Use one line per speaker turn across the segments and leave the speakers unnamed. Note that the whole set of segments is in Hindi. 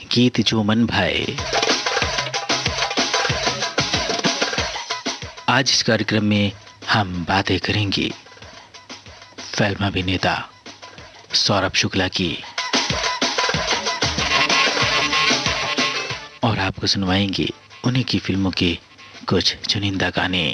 गीत जो मन भाए। आज इस कार्यक्रम में हम बातें करेंगे फिल्म अभिनेता सौरभ शुक्ला की और आपको सुनवाएंगे उन्हीं की फिल्मों के कुछ चुनिंदा गाने।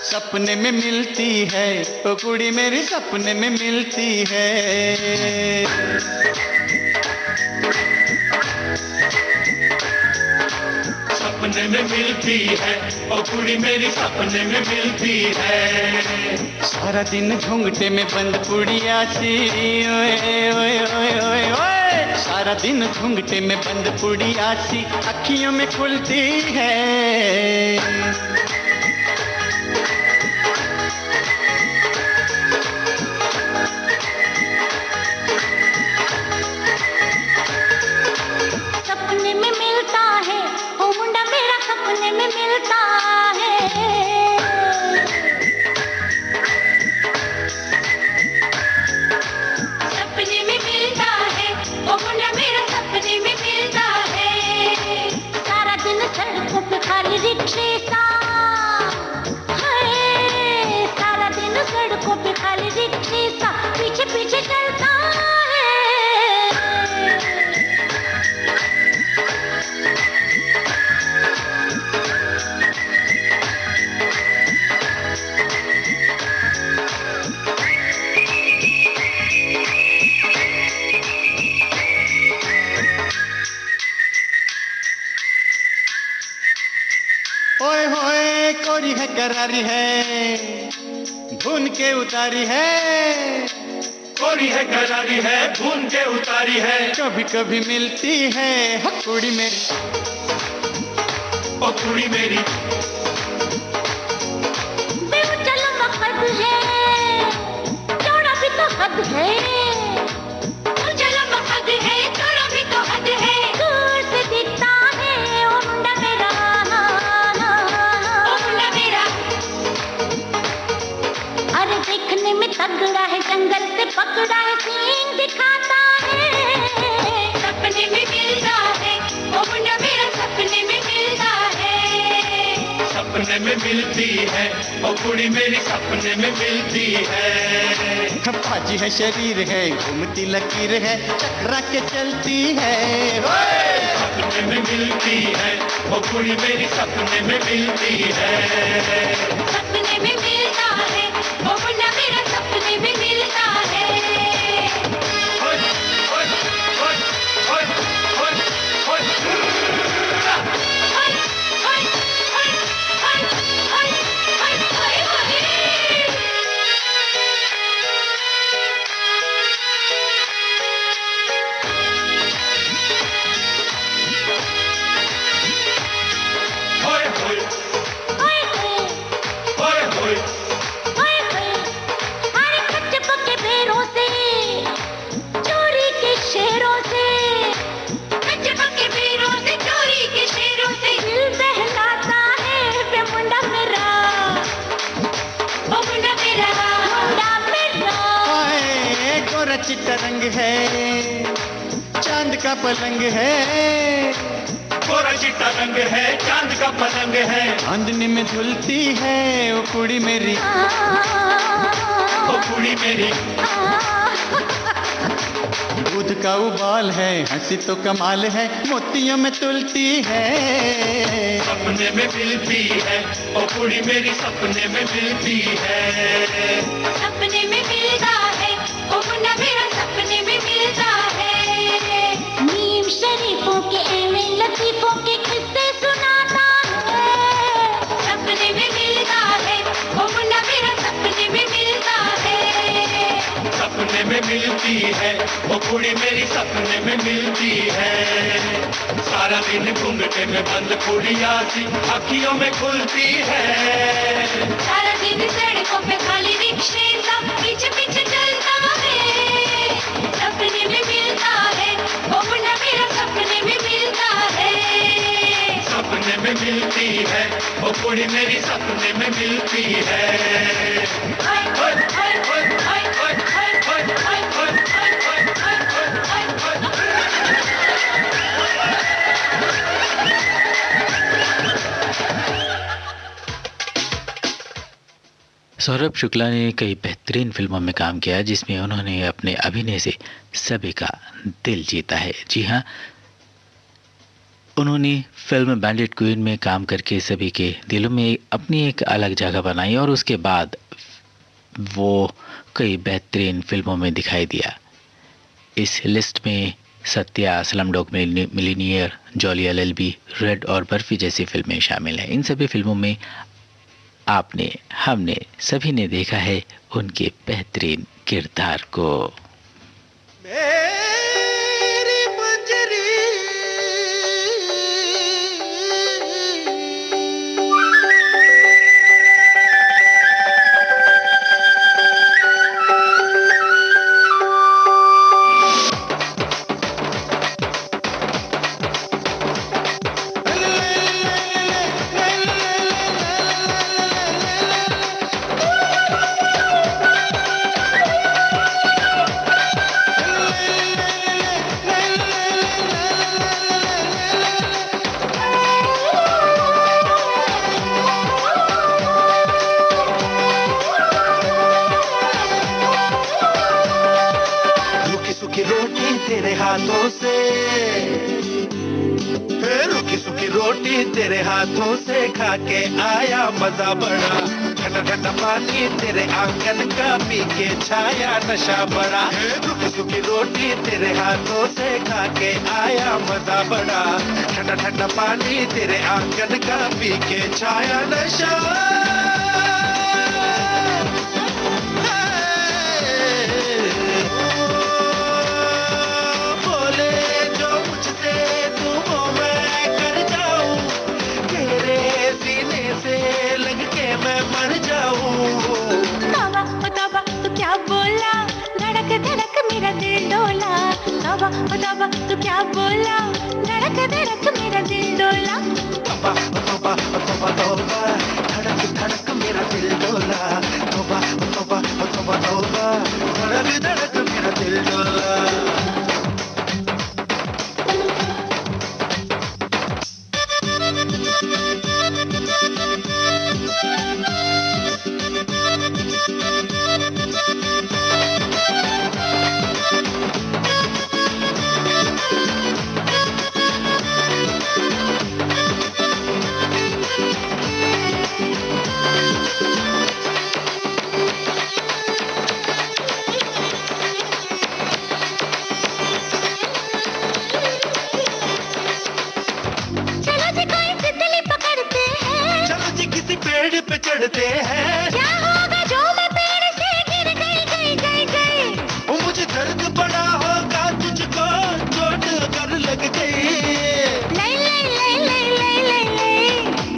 सपने में मिलती है ओ कुड़ी मेरी, सपने में मिलती है।
सपने में मिलती है ओ कुड़ी मेरी, सपने में मिलती है।
सारा दिन घूंघटे में बंद पुड़िया सी, ओए ओए ओए ओए ओए। सारा दिन घूंघटे में बंद पुड़िया सी अखियों में खुलती है। करारी है भून के उतारी है,
कोरी है करारी है भून के उतारी है।
कभी कभी मिलती है कुड़ी मेरी
ओ कुड़ी मेरी।
बेउचल मकद है, चौड़ा भी तो हद है। बेउचल मकद है, चौड़ा भी तो हद है। दूर से दिखता है ओ मुंडा मेरा, ओ मुंडा मेरा। अरे देखने में तगड़ा है, जंगल से पकड़ा है, सींग दिखाता है। सपने में मिलता है ओ मुंडा मेरा, सपने में मिलता है।
सपने में मिलती है ओ कुड़ी मेरी, सपने में मिलती है।
फाजी है शरीर है, घूमती लकीर है, चकरा के चलती है।
सपने में मिलती है ओ कुड़ी मेरी, सपने में मिलती है।
सपने में मिलता है ओ मुंडा मेरा, सपने में मिलता है।
ओए ओए ओए ओए ओए ओए।
चिट्टा रंग है, चांद का पलंग है।
गोरा चिट्टा रंग है, चांद का पलंग है।
चांदनी में झुलती है वो कुड़ी मेरी,
ओ कुड़ी मेरी।
दूध का उबाल है, हंसी तो कमाल है, मोतियों में तुलती है।
सपने में मिलती है ओ कुड़ी मेरी, सपने में मिलती है।
सपने में मिलता है ओ मुंडा मेरा, सपने में मिलता है। नीम शरीफों के एवे लतीफों के किस्से सुनाता है। सपने में मिलता है
कुड़ी मेरी सपने में मिलती है। सारा दिन घूंघटे में बंद कुड़िया सी अखियों में खुलती है।
सारा दिन सड़कों पे खाली रिक्शे सा पीछे पीछे चलता है। सपने में मिलता है वो मुन्ना मेरा, सपने में मिलता है।
सपने में मिलती है वो कुड़ी मेरी, सपने में मिलती है।
हाय हाय हाय हाय हाय हाय हाय हाय हाय हाय हाय हाय हाय हाय।
सौरभ शुक्ला ने कई बेहतरीन फिल्मों में काम किया जिसमें उन्होंने अपने अभिनय से सभी का दिल जीता है। जी हाँ, उन्होंने फिल्म बैंडिट क्वीन में काम करके सभी के दिलों में अपनी एक अलग जगह बनाई और उसके बाद वो कई बेहतरीन फिल्मों में दिखाई दिया। इस लिस्ट में Satya, Slumdog millionaire, jolly LLB, red और बर्फी जैसी फिल्में शामिल हैं। इन सभी फिल्मों में आपने, हमने, सभी ने देखा है उनके बेहतरीन किरदार को।
मेरी मंजरी हाथों से, रुकी सुखी रोटी तेरे हाथों से खा के आया मजा बड़ा। ठंडा ठंडा पानी तेरे आंगन का पी के छाया नशा बड़ा। रुकी सुखी रोटी तेरे हाथों से खा के आया मजा बड़ा। ठंडा ठंडा पानी तेरे आंगन का पी के छाया नशा।
तौबा तू क्या बोला, धड़क धड़क मेरा दिल डोला।
तौबा तौबा तौबा तौबा, धड़क धड़क मेरा दिल डोला। तौबा तौबा तौबा तौबा, धड़क धड़क मेरा दिल डोला। चढ़ते हैं,
क्या होगा जो मैं पेड़ से गिर गई गई गई गई।
मुझे दर्द बड़ा होगा तुझको चोट कर लग गई।
लई लई लई लई लई लई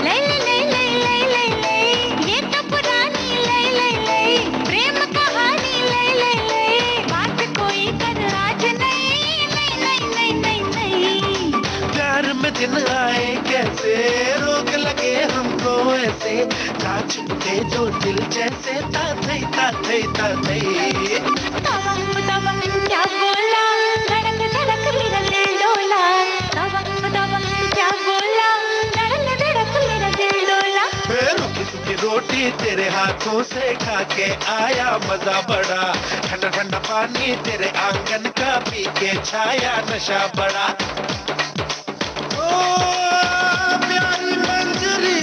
लई लई लई लई लई लई, ये तो पुरानी लई लई लई प्रेम कहानी लई लई लई। बात कोई कर आज नहीं नहीं नहीं नहीं नहीं नहीं।
प्यार में दिन आए कैसे, रोक लगे हमको ऐसे, छुपके जो दिल जैसे ताते ताते ताते।
तौबा तौबा क्या बोला, धड़क धड़क मेरा दिल डोला। तौबा तौबा क्या बोला, धड़क धड़क मेरा दिल डोला।
रुकी सुखी रोटी तेरे हाथों से खा के आया मजा बड़ा। ठंडा ठंडा पानी तेरे आंगन का पी के छाया नशा बड़ा। ओ प्यारी मंजरी,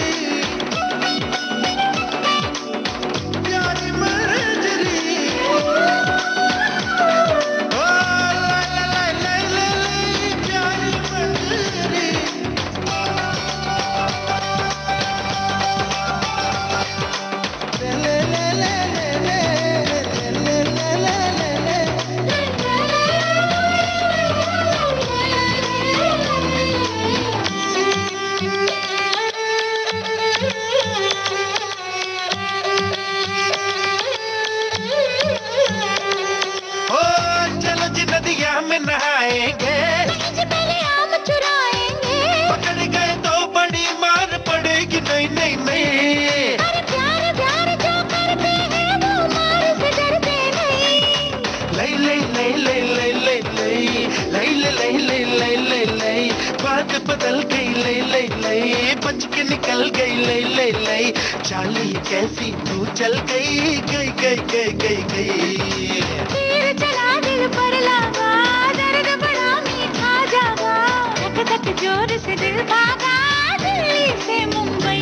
लई चाली कैसी तू चल गई गई गई गई गई गई।
तीर चला दिल पर लगा, दर्द बड़ा मीठा जागा, धक धक जोर से दिल भागा, दिल्ली से मुंबई।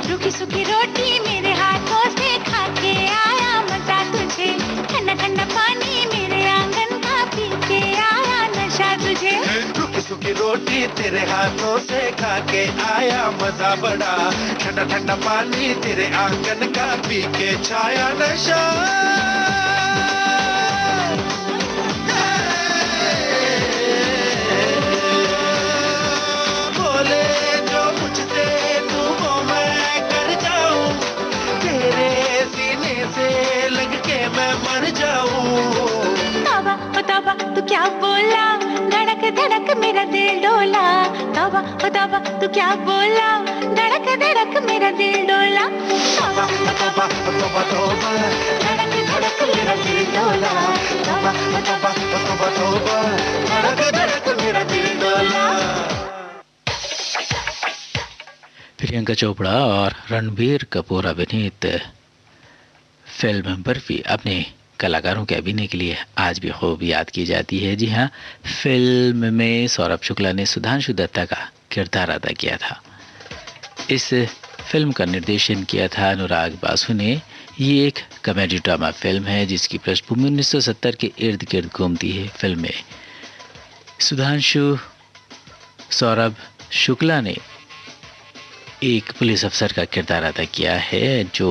रूखी सूखी रोटी मेरे हाथों से खा के आया मजा तुझे, ठंडा ठंडा पानी मेरे आंगन का पी के आया नशा तुझे।
रूखी सूखी रोटी तेरे हाथों से खा के आया मजा बड़ा, ठंडा ठंडा पानी तेरे आंगन का पी के छाया नशा। बोले जो मुझसे तू वो मैं कर जाऊं, तेरे सीने से लग के मैं मर जाऊं।
तौबा ओ तौबा तू क्या बोला, धड़क धड़क मेरा दिल डोला। तौबा ओ तौबा तू क्या बोला, धड़क धड़क मेरा दिल डोला। तौबा ओ तौबा
तौबा तौबा
धड़क धड़क मेरा दिल डोला। तौबा ओ तौबा
तौबा तौबा धड़क धड़क मेरा दिल डोला।
प्रियंका चोपड़ा और रणबीर कपूर अभिनीत फिल्म बर्फी अपने कलाकारों के अभिनय के लिए आज भी खूब याद की जाती है। जी हाँ, फिल्म में सौरभ शुक्ला ने सुधांशु दत्ता का किरदार अदा किया था। इस फिल्म का निर्देशन किया था अनुराग बासु ने। ये एक कॉमेडी ड्रामा फिल्म है जिसकी पृष्ठभूमि 1970 के इर्द गिर्द घूमती है। फिल्म में सुधांशु सौरभ शुक्ला ने एक पुलिस अफसर का किरदार अदा किया है जो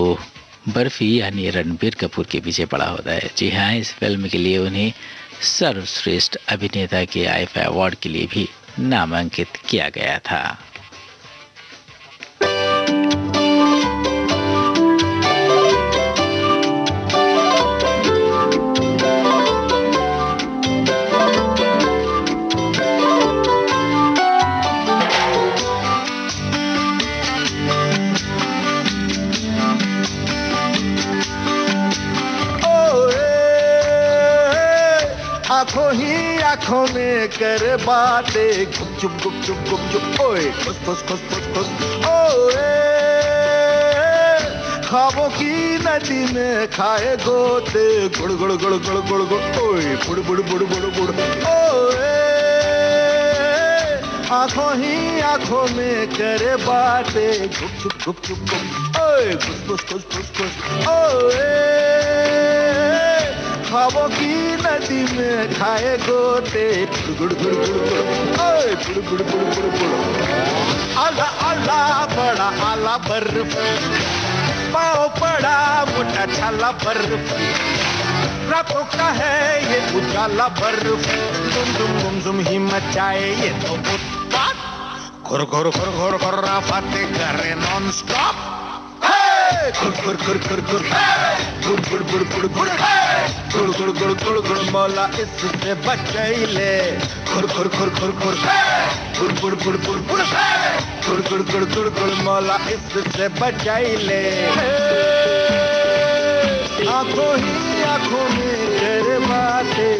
बर्फी यानी रणबीर कपूर के पीछे पड़ा होता है। जी हाँ, इस फिल्म के लिए उन्हें सर्वश्रेष्ठ अभिनेता के आईफा अवार्ड के लिए भी नामांकित किया गया था।
आंखों ही आंखों में कर बातें गुपचुप गुपचुप गुपचुप ओए खुश खुश खुश खुश खुश ओए ख्वाबों की नदी में खाए गोते गुड़ गुड़ गुड़ गुड़ गुड़ गुड़ ओए बुड़ बुड़ बुड़ बुड़ बुड़ ओए आंखों ही आंखों में करे बातें गुपचुप गुपचुप गुप ओए खुश खुश खुश खुश खुश ओए ख्वाबों की नदी में खाए गोते गुड़ गुड़ गुड़ गुड़ ओए गुड़ गुड़ गुड़ गुड़ गुड़ आला आला बड़ा आला बर्फ पाओ पड़ा मोटा छाला बर्फ रातों का है ये उजाला बर्फ दुम दुम दुम दुम ही मचाए ये तो घुर घुर घुर घुर घुर राफाते करे नॉन स्टॉप गुड़ गुड़ गुड़ गुड़ गुड़ गुड़ गुड़ गुड़ गुड़ गुड़ गुड़ गुड़ गुड़ गुड़ गुड़ मौला इससे बचाइले गुड़ गुड़ गुड़ गुड़ गुड़ गुड़ गुड़ गुड़ गुड़ गुड़ गुड़ गुड़ गुड़ गुड़ गुड़ मौला इससे बचाइले आंखों ही आंखों में तेरे बातें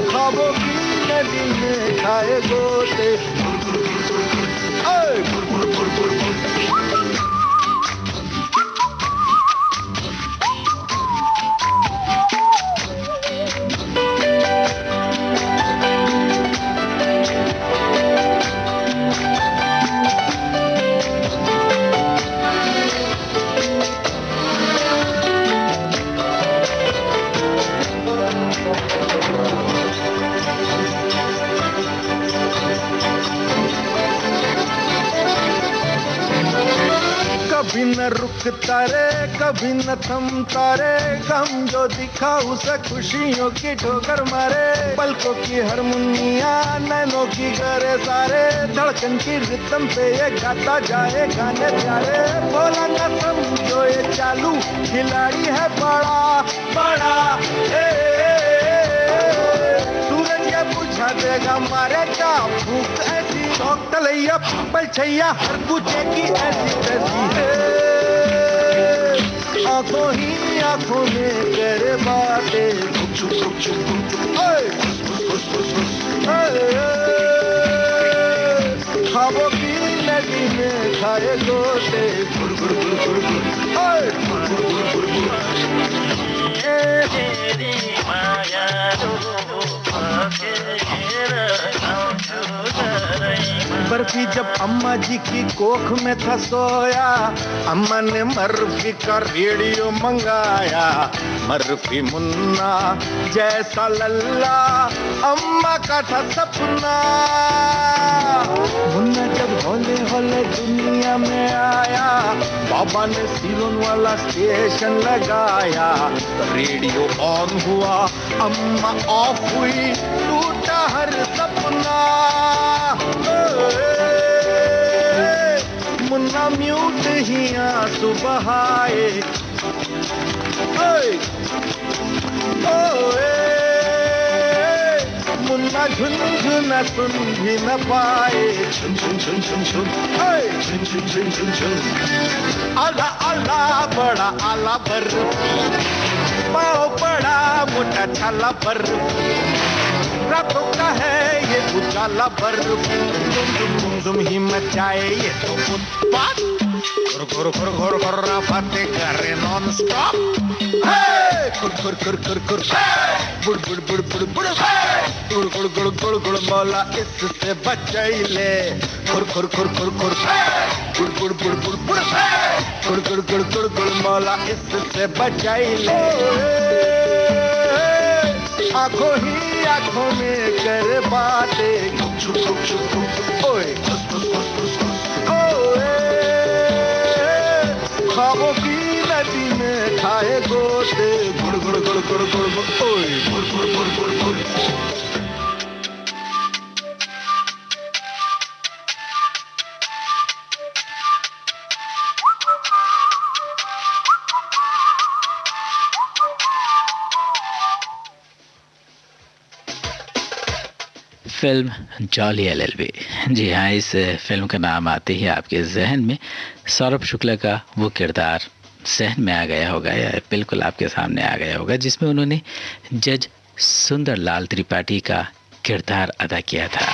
ख्वाबों की नदी में खाए गोते कभी न रुकता रे कभी न थमता रे गम जो दिखा उसे खुशियों की ठोकर मारे पलकों की हारमोनिया नैनों की करे सारे धड़कन की रिदम पे ये गाता जाए गाने प्यारे बोला न समझो ये चालू खिलाड़ी है बड़ा बड़ा सूरज ये बुझा देगा मारे क्या भूख ऐसी तलैया पल छैया हर पूछे की ऐसी कैसी है आंखों ही आंखों में करे बातें खाबों की नदी में खाए गोते गुड़ गुड़ गुड़ गुड़ गुड़ गुड़ गुड़ गुड़ गुड़ तेरी माया बर्फी जब अम्मा जी की कोख में था सोया, अम्मा ने मर्फी का रेडियो मंगाया। मर्फी मुन्ना जैसा लल्ला अम्मा का था सपना। मुन्ना जब होले होले दुनिया में आया, बाबा ने सिलोन वाला स्टेशन लगाया। रेडियो ऑन हुआ, अम्मा ऑफ हुई, टूटा हर सपना। मुन्ना म्यूट ही आंसू बहाए। मुन्ना झुनझुना सुन भी न पाए। झुन झुन झुन झुन झुन झुन झुन झुन झुन झुन। आला आला बड़ा आला बर्फी, पाँव बड़ा मोटा छाला बर्फी। रातों का है ये उजाला बर्फी, तुम तुम ही मचाए ये तो उत्पात। घुर घुर घुर घुर घुर बातें करे नॉन स्टॉप। खुर खुर खुर खुर खुर बुड़ बुड़ बुड़ बुड़ बुड़ गुड़ गुड़ गुड़ गुड़ गुड़ मौला इससे बचाई ले। खुर खुर खुर खुर खुर बुड़ बुड़ बुड़ बुड़ बुड़ गुड़ गुड़ गुड़ गुड़ गुड़ मौला इससे बचाई ले। आंखों ही आंखों में कर बातें छुप छुप छुप छुप ओए खुस खुस खुस खुस खुस ओए। ख्वाबों की नदी में खाए गोते गुड़ गुड़ गुड़ गुड़ गुड़ गुड़ ओए गुड़ गुड़ गुड़ गुड़ गुड़।
Film jolly LLB. जी हाँ, इस फिल्म का नाम आते ही आपके जहन में सौरभ शुक्ला का वो किरदार जहन में आ गया होगा, या बिल्कुल आपके सामने आ गया होगा, जिसमें उन्होंने जज सुंदरलाल त्रिपाठी का किरदार अदा किया था।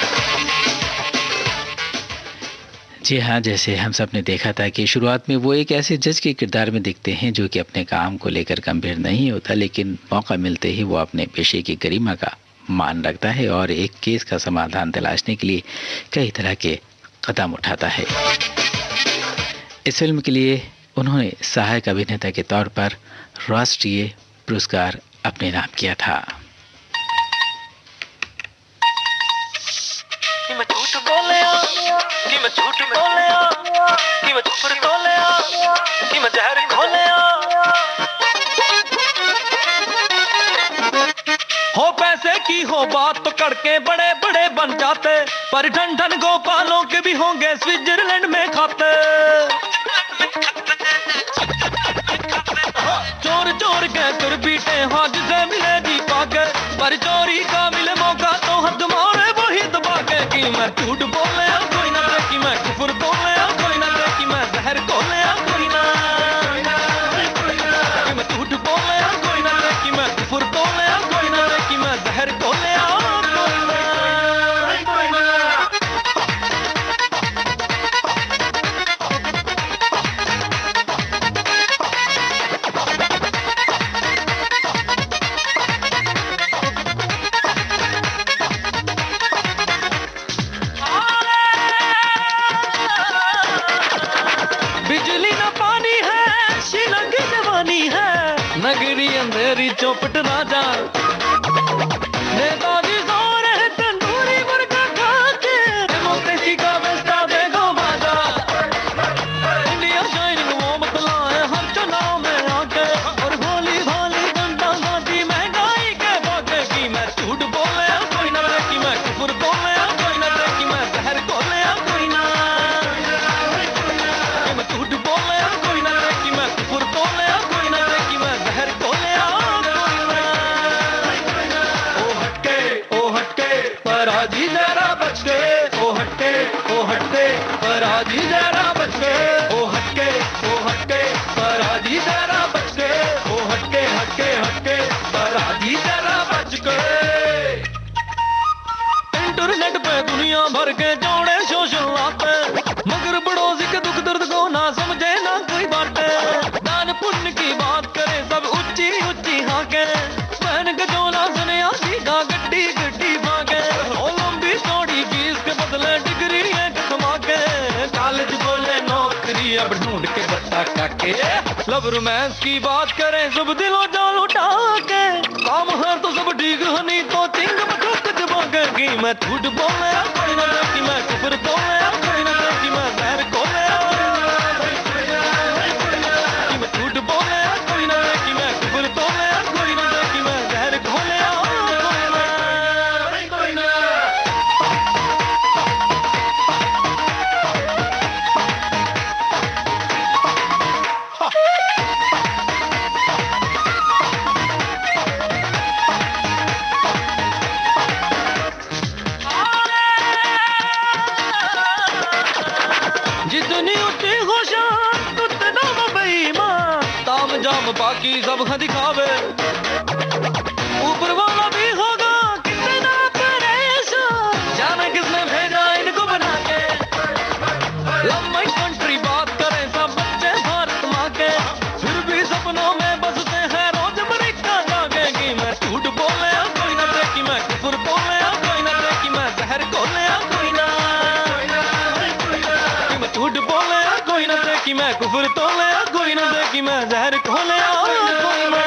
जी हाँ, जैसे हम सब ने देखा था कि शुरुआत में वो एक ऐसे जज के किरदार में दिखते हैं जो कि अपने काम को लेकर गंभीर नहीं होता, लेकिन मौका मिलते ही वो अपने पेशे की गरिमा का मान रखता है और एक केस का समाधान तलाशने के लिए कई तरह के कदम उठाता है। इस फिल्म के लिए उन्होंने सहायक अभिनेता के तौर पर राष्ट्रीय पुरस्कार अपने नाम किया था।
हो पैसे की हो बात तो कड़के बड़े बड़े बन जाते, पर ढन ढन गोपालों के भी होंगे स्विट्जरलैंड में खाते। चोर चोर के तुर बीटे हाथ से मिले जी पाके, पर चोरी का मिले मौका तो हद मारे वही दबा के। कि मैं झूठ बोले कोई ना दे, कि मैं कुफर बोले कोई ना दे, कि मैं जहर खोले कोई ना, कि मैं झूठ बोले कोई ना दे, कि मैं कुफर बोले कोई ना दे, कि मैं जहर खोले अंधेरी चौपट राजा नेताजी जोर है तंदूरी मुर्गा खाके, डेमोक्रेसी का बेस्ता देखो बाजा। इंडिया शाइनिंग वो बतलाए हर चुनाव में आके, और भोली भाली जनता गाती महंगाई के भागे। कि मैं झूठ बोले कोई ना दे, कि मैं कुफर बोले कोई ना दे, कि मैं जहर खोले कोई ना, कि मैं झूठ बोले कोई ना दे, कि मैं कुफर बोले कोई ना दे, कि मैं जहर खोले। पराजी जरा बच गए, ओ हटके पराजी जरा बच गए, ओ हटके पराजी जरा बच गए, ओ हटके पराजी जरा बच गए। शोषण लाते, मगर पड़ोसी के दुख दर्द को ना समझे ना कोई बाटे। दान पुण्य की बात करे सब ऊंची ऊंची हाके, बहन के चोला सन्यासी का गड्डी गड्डी भागे। ओ लंबी चौड़ी फीस के बदले डिग्री एक कमा के, कॉलेज बोले नौकरी अब ढूंढ के बट्टा काके। लव रोमांस की बात करें सब दिलों जान उठा के, काम है तो सब ठीक है नहीं तो चिंग बचूक जबागे की। मैं झूठ बोले कोई ना देखी, मैं कुफर बोले कोई ना देखी, मैं जहर खोले कि मैं झूठ बोले कोई ना देखी, मैं कुफर बोले कोई ना देखी, मैं जहर खोले कोई ना। जितनी ऊंची खुशान उतना बेईमान, ताम जाम बाकी सब दिखावे। ऊपर वाला भी होगा कितना परेशान, जाने किसने भेजा इनको बना के। लंबी कंट्री बात करें सब बच्चे भारत माँ के, फिर भी सपनों में बसते हैं रोज अमेरिका जाके की। मैं झूठ बोले कोई ना देखी, मैं कुफर बोले कोई ना देखी, मैं जहर खोले कोई ना। मैं झूठ बोले कोई ना देखी, मैं कुफर तोले कोई ना देखी, मैं जहर खोले कोई ना।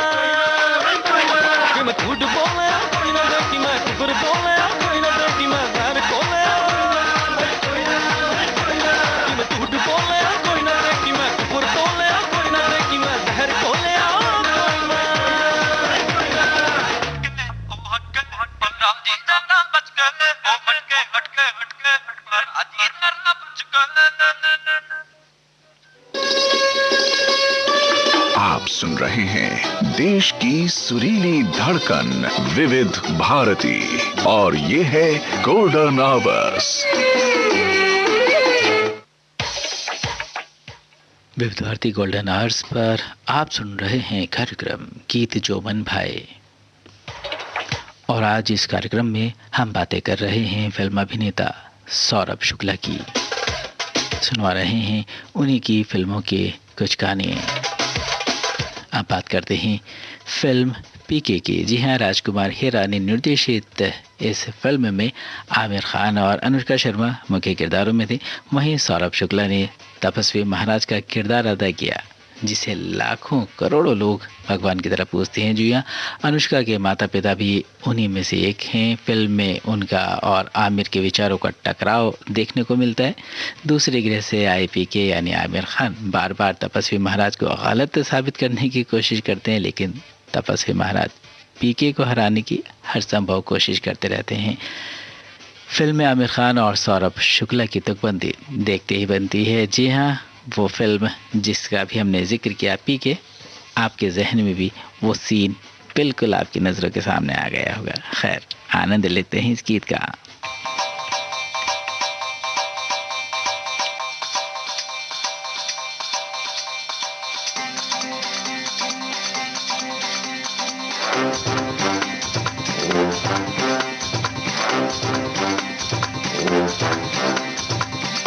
मैं झूठ बोले कोई ना देखी, मैं कुफर तोले कोई ना देखी, मैं जहर खोले। मैं झूठ बोले कोई ना देखी, मैं कुफर तोले कोई ना देखी, मैं जहर खोले।
आप सुन रहे हैं देश की सुरीली धड़कन विविध भारती और ये है गोल्डन आवर्स।
विविध भारती गोल्डन आवर्स पर आप सुन रहे हैं कार्यक्रम गीत जो मन भाए, और आज इस कार्यक्रम में हम बातें कर रहे हैं फिल्म अभिनेता सौरभ शुक्ला की। सुनवा रहे हैं उन्हीं की फिल्मों के कुछ गाने। अब बात करते हैं फिल्म पीके की। जी हाँ, राजकुमार हिरानी निर्देशित इस फिल्म में आमिर खान और अनुष्का शर्मा मुख्य किरदारों में थे। वहीं सौरभ शुक्ला ने तपस्वी महाराज का किरदार अदा किया, जिसे लाखों करोड़ों लोग भगवान की तरह पूजते हैं। जी हाँ, अनुष्का के माता पिता भी उन्हीं में से एक हैं। फिल्म में उनका और आमिर के विचारों का टकराव देखने को मिलता है। दूसरे गृह से आए पीके यानी आमिर खान बार बार तपस्वी महाराज को गलत साबित करने की कोशिश करते हैं, लेकिन तपस्वी महाराज पीके को हराने की हर संभव कोशिश करते रहते हैं। फिल्म में आमिर खान और सौरभ शुक्ला की तुकबंदी देखते ही बनती है। जी हाँ, वो फिल्म जिसका भी हमने जिक्र किया पीके, आपके जहन में भी वो सीन बिल्कुल आपकी नज़रों के सामने आ गया होगा। खैर, आनंद लेते हैं इस गीत का।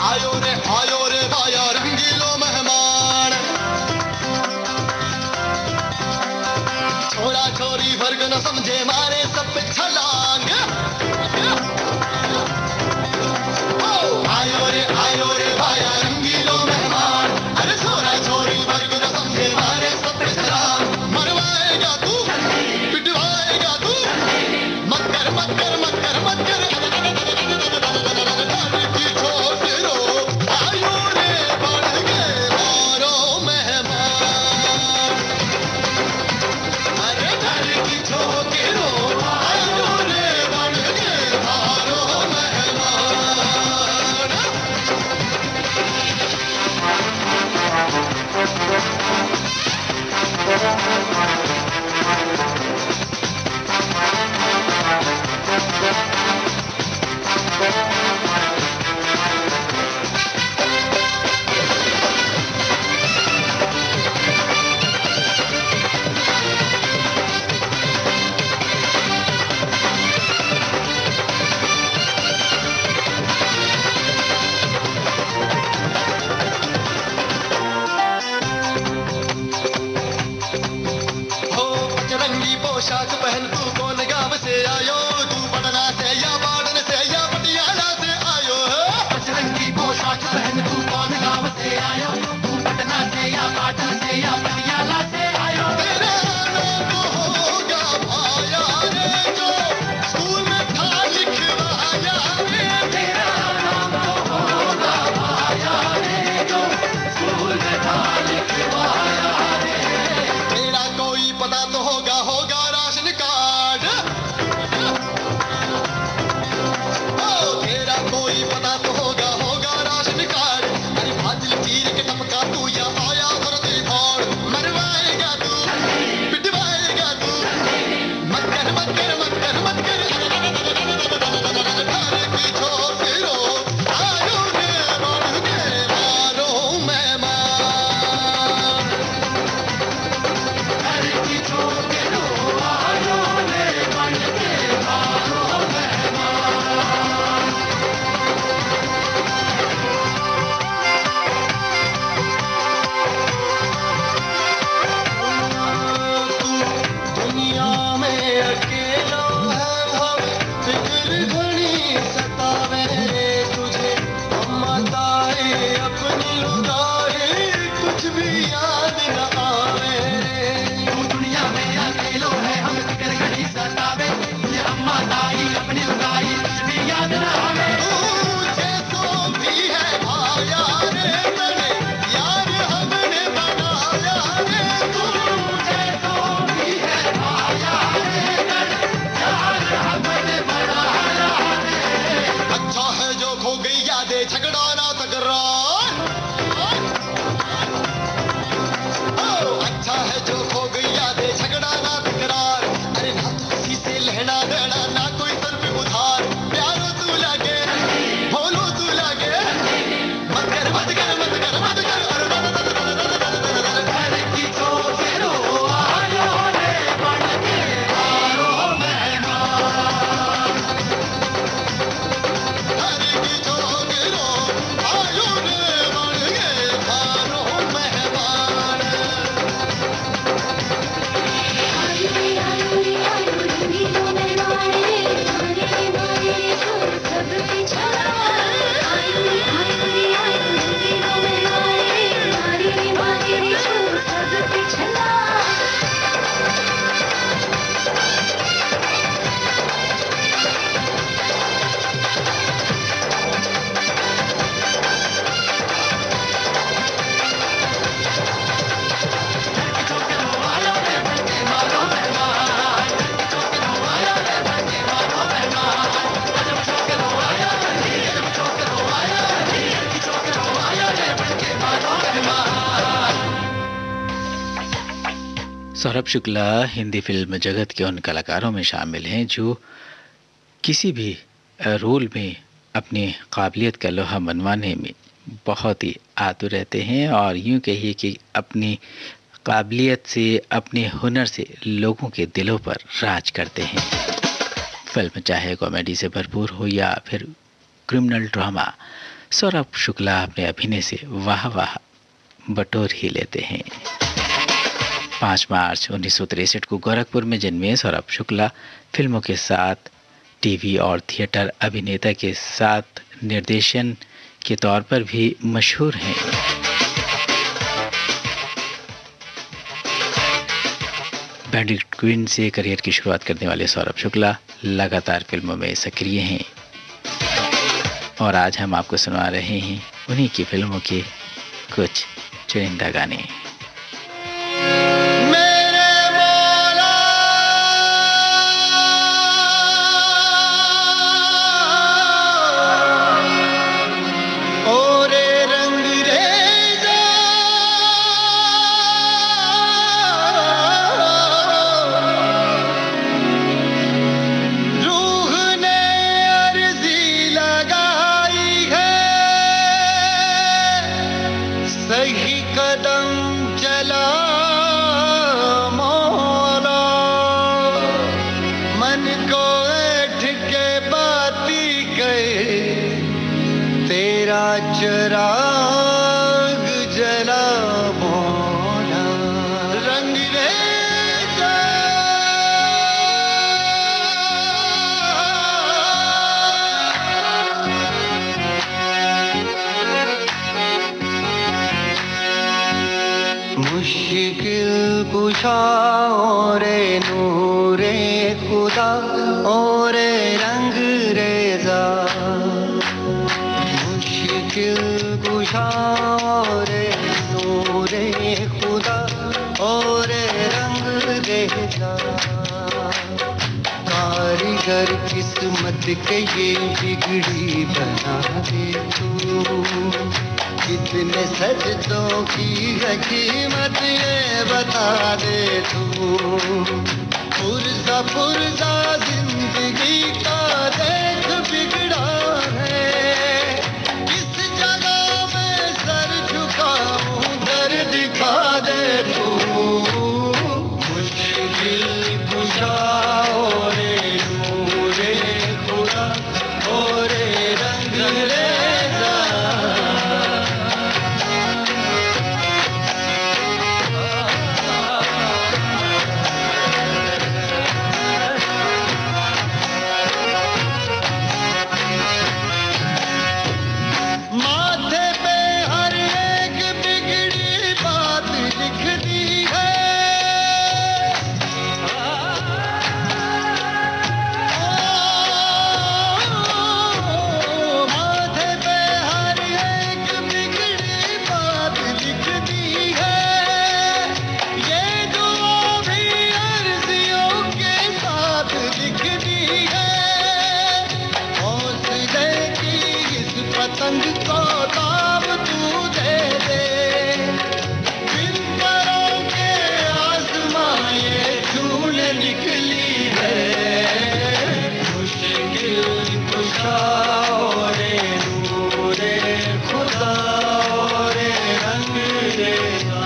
आयो रे भाया रंगीलो मेहमान, छोरा छोरी वर्ग न समझे मारे सब पे छलांग। आयो रे भाया रंगीलो मेहमान, अरे छोरा छोरी वर्ग न समझे मारे सब पे छलांग। मरवाएगा तू, पिटवाएगा तू, मत कर मत कर मत कर मत कर। छोकरो आयो पूछ बहन तू कौन गांव से आयो, तू पटना से या पाटन से या पटियाला से आयो। तेरा नाम होगा भाया रे जो स्कूल में था लिखवाया रे। तेरा नाम होगा भाया रे जो स्कूल में था लिखवाया रे। तेरा कोई पता तो होगा, होगा राशन कार्ड। तेरा कोई पता तो होगा, होगा राशन कार्ड। अरे फाजिल चीर के टपका तू या आया धरती फाड़। मरवाएगा तू, पिटवाएगा तू, मत कर मत कर मत कर मत कर। घर की छोकरो आयु ने बढ़ के मारो मेहमान। घर की छोकरो आयु ने बढ़ के मारो मेहमान। दुनिया में अकेला है भाव, फिक्र घनी सतावे रे तुझे। अम्मा ताए अपनी लुगाए कुछ भी याद न आवे रे। तू दुनिया में अकेलो है, हम फिक्र घनी सतावे तुझे। अम्मा ताई अपनी लुगाई कुछ भी याद न आवे। तुझे तो भी है भाया रे तने, यार हमने बनाया रे। तुझे तो भी है भाया रे तने, यार हमने बनाया रे। अच्छा है जो खो गई यादें, झगड़ा ना तकरार। अच्छा है जो खो गई यादें, झगड़ा ना तकरार। अरे ना तो किसी से लेना देना, ना कोई सर पे उधार। प्यारो तू लागे, बोलो तू लागे, मत कर मत कर मत कर मत कर। घर की छोकरो आयो ने बढ़ के मारो मेहमान। घर की छोकरो आयो ने बढ़ के मारो मेहमान।
सौरभ शुक्ला हिंदी फिल्म जगत के उन कलाकारों में शामिल हैं जो किसी भी रोल में अपनी काबिलियत का लोहा मनवाने में बहुत ही आतुर रहते हैं और यूँ कहिए कि अपनी काबिलियत से, अपने हुनर से लोगों के दिलों पर राज करते हैं। फिल्म चाहे कॉमेडी से भरपूर हो या फिर क्रिमिनल ड्रामा, सौरभ शुक्ला अपने अभिनय से वाह वाह बटोर ही लेते हैं। 5 मार्च 1963 को गोरखपुर में जन्मे सौरभ शुक्ला फिल्मों के साथ टीवी और थिएटर अभिनेता के साथ निर्देशन के तौर पर भी मशहूर हैं। बैंडिट क्वीन से करियर की शुरुआत करने वाले सौरभ शुक्ला लगातार फिल्मों में सक्रिय हैं और आज हम आपको सुना रहे हैं उन्हीं की फिल्मों के कुछ चुनिंदा गाने।
चिराग जला मोला रंग रेजा
मुश्किल कुशा ओरे नूरे खुदा ओरे रंग रेजा मुश्किल कुशा ओरे नूरे खुदा ओरे रंग रेजा कारीगर किस्मत के ये बिगड़ी बना दे तू कितने सजदों की है कीमत ये बता दे तू पुरजा पुरजा जिंदगी का देख बिगड़ा है किस जगह में सर झुकाऊं दर दिखा दे तू मुश्किल कुशा ओरे नूरे खुदा ओरे रंग रेजा माथे पे हर एक बिगड़ी बात लिख दी है माथे पे हर एक बिगड़ी बात लिख दी है ये दुआ भी अर्जियों के साथ लिख दी है हौसले की इस पतंग को ताब तू दे दे बिन परों के आसमां ये झूल निकली है मुश्किल कुशा ओरे नूरे खुदा ओरे रंग रेजा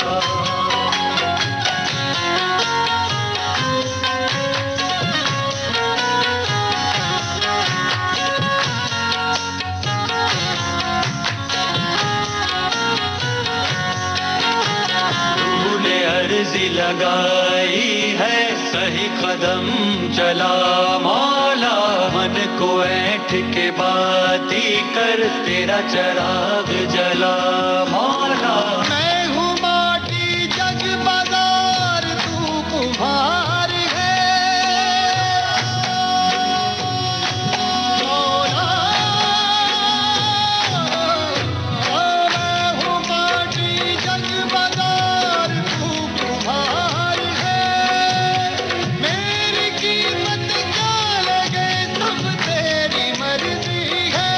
तूने अर्जी लगाई है सही कदम चला मौला मन को ऐठ के बाती कर तेरा चराग जला मौला मैं हूँ माटी जग बाजार तू कुम्हार है मौला मैं हूँ माटी जग बाजार तू कुम्हार है मेरी कीमत क्या लगे सब तेरी मर्जी है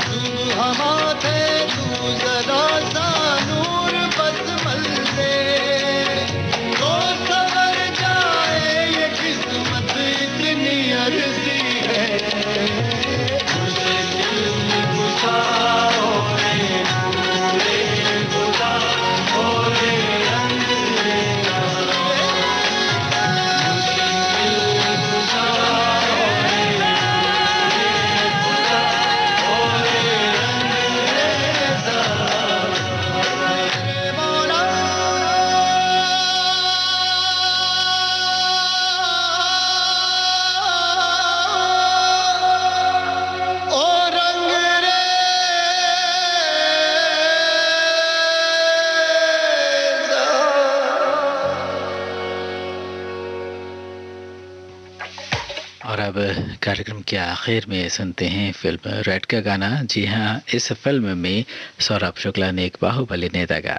सुबह माथे तू जरा सा नूर बस मल दे तो सवर जाए ये किस्मत इतनी अर्जी है मुश्किल कुशा ओरे नूरे खुदा ओरे रंग रेजा मुश्किल कुशा ओरे नूरे खुदा ओरे रंग रेजा मौला ओ रंग रेजा
और अब कार्यक्रम के आखिर में सुनते हैं फिल्म रेड का गाना। जी हाँ, इस फिल्म में सौरभ शुक्ला ने एक बाहुबली नेता का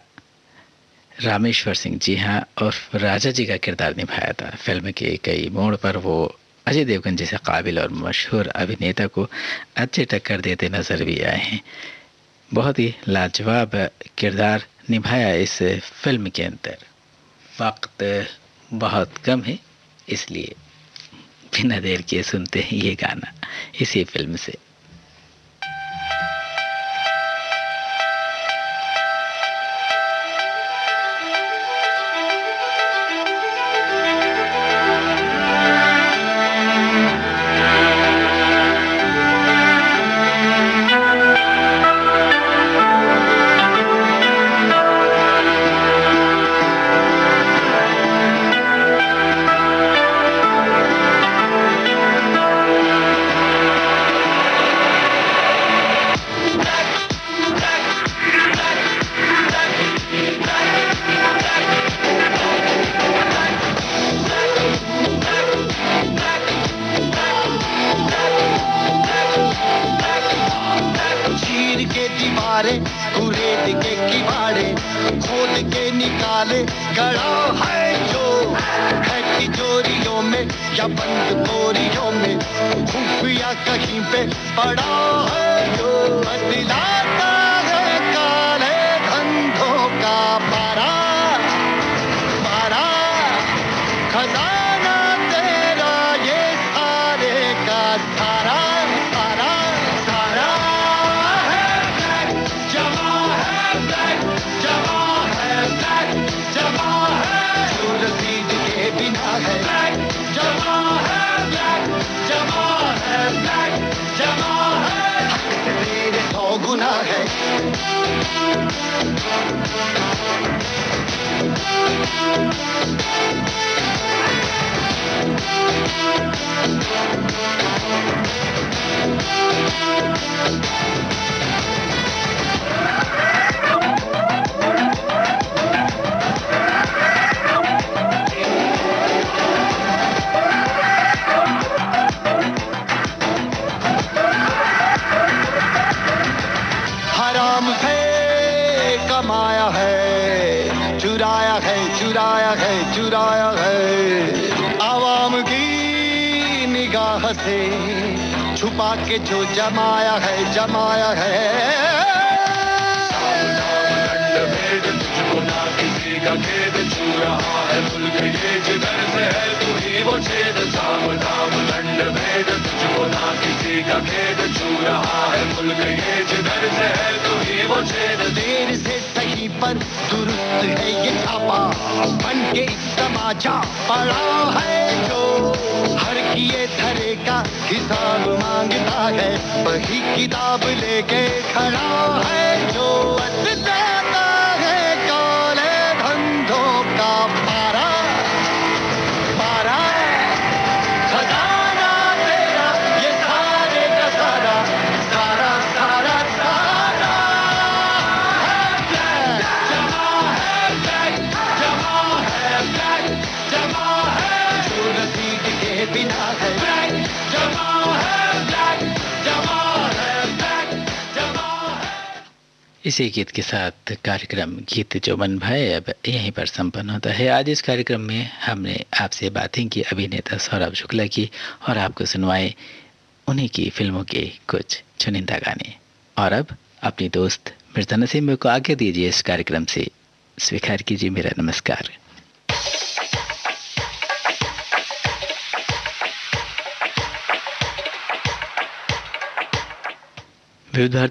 रामेश्वर सिंह जी हाँ और राजा जी का किरदार निभाया था। फिल्म के कई मोड़ पर वो अजय देवगन जैसे काबिल और मशहूर अभिनेता को अच्छे टक्कर देते नजर भी आए हैं। बहुत ही लाजवाब किरदार निभाया इस फिल्म के अंदर। वक्त बहुत कम है, इसलिए बिना देर किए सुनते हैं ये गाना इसी फिल्म से।
घर के दीवारें कुरेद के किवाड़े खोद के निकाले गड़ा है जो है तिजोरियों में या बंद बोरियों में खुफिया कहीं पे पड़ा है जो बदलाता है काले धंधों का पारा पारा खजाना तेरा ये सारे का सारा सारा सारा है ब्लैक जमा है ब्लैक जमा है ब्लैक जमा है जो रसीद के बिना है ब्लैक जमा है ब्लैक जमा है ब्लैक जमा है तेरे 100 गुना है हराम से कमाया है चुराया है चुराया है चुराया है आवाम की निगाह से छुपा के जो जमाया है जमाया है
तुझको ना किसी का खेद छू रहा है मुल्क ये जिगर से है तू ही वो छेद साम दाम दंड भेद तुझको ना किसी का खेद छू रहा है मुल्क ये जिगर से है तू ही वो छेद
देर से सही पर दुरुस्त है ये छापा बन के समाचा पड़ा है जो हर किए धरे का हिसाब मांगता है वही किताब लेके खड़ा है जो जाता है काले धंधों का पारा पारा खजाना तेरा ये सारे का सारा सारा सारा सारा है ब्लैक
जमा है ब्लैक जमा है ब्लैक जमा है
जो रसीद के बिना है
ब्लैक जमा है ब्लैक जमा है ब्लैक जमा है।
इसी गीत के साथ कार्यक्रम गीत जो मन भाए अब यहीं पर संपन्न होता है। आज इस कार्यक्रम में हमने आपसे बातें की अभिनेता सौरभ शुक्ला की और आपको सुनवाए उन्हीं की फिल्मों के कुछ चुनिंदा गाने। और अब अपनी दोस्त मिर्जा नसीम को आगे दीजिए, इस कार्यक्रम से स्वीकार कीजिए मेरा नमस्कार। विविध भारती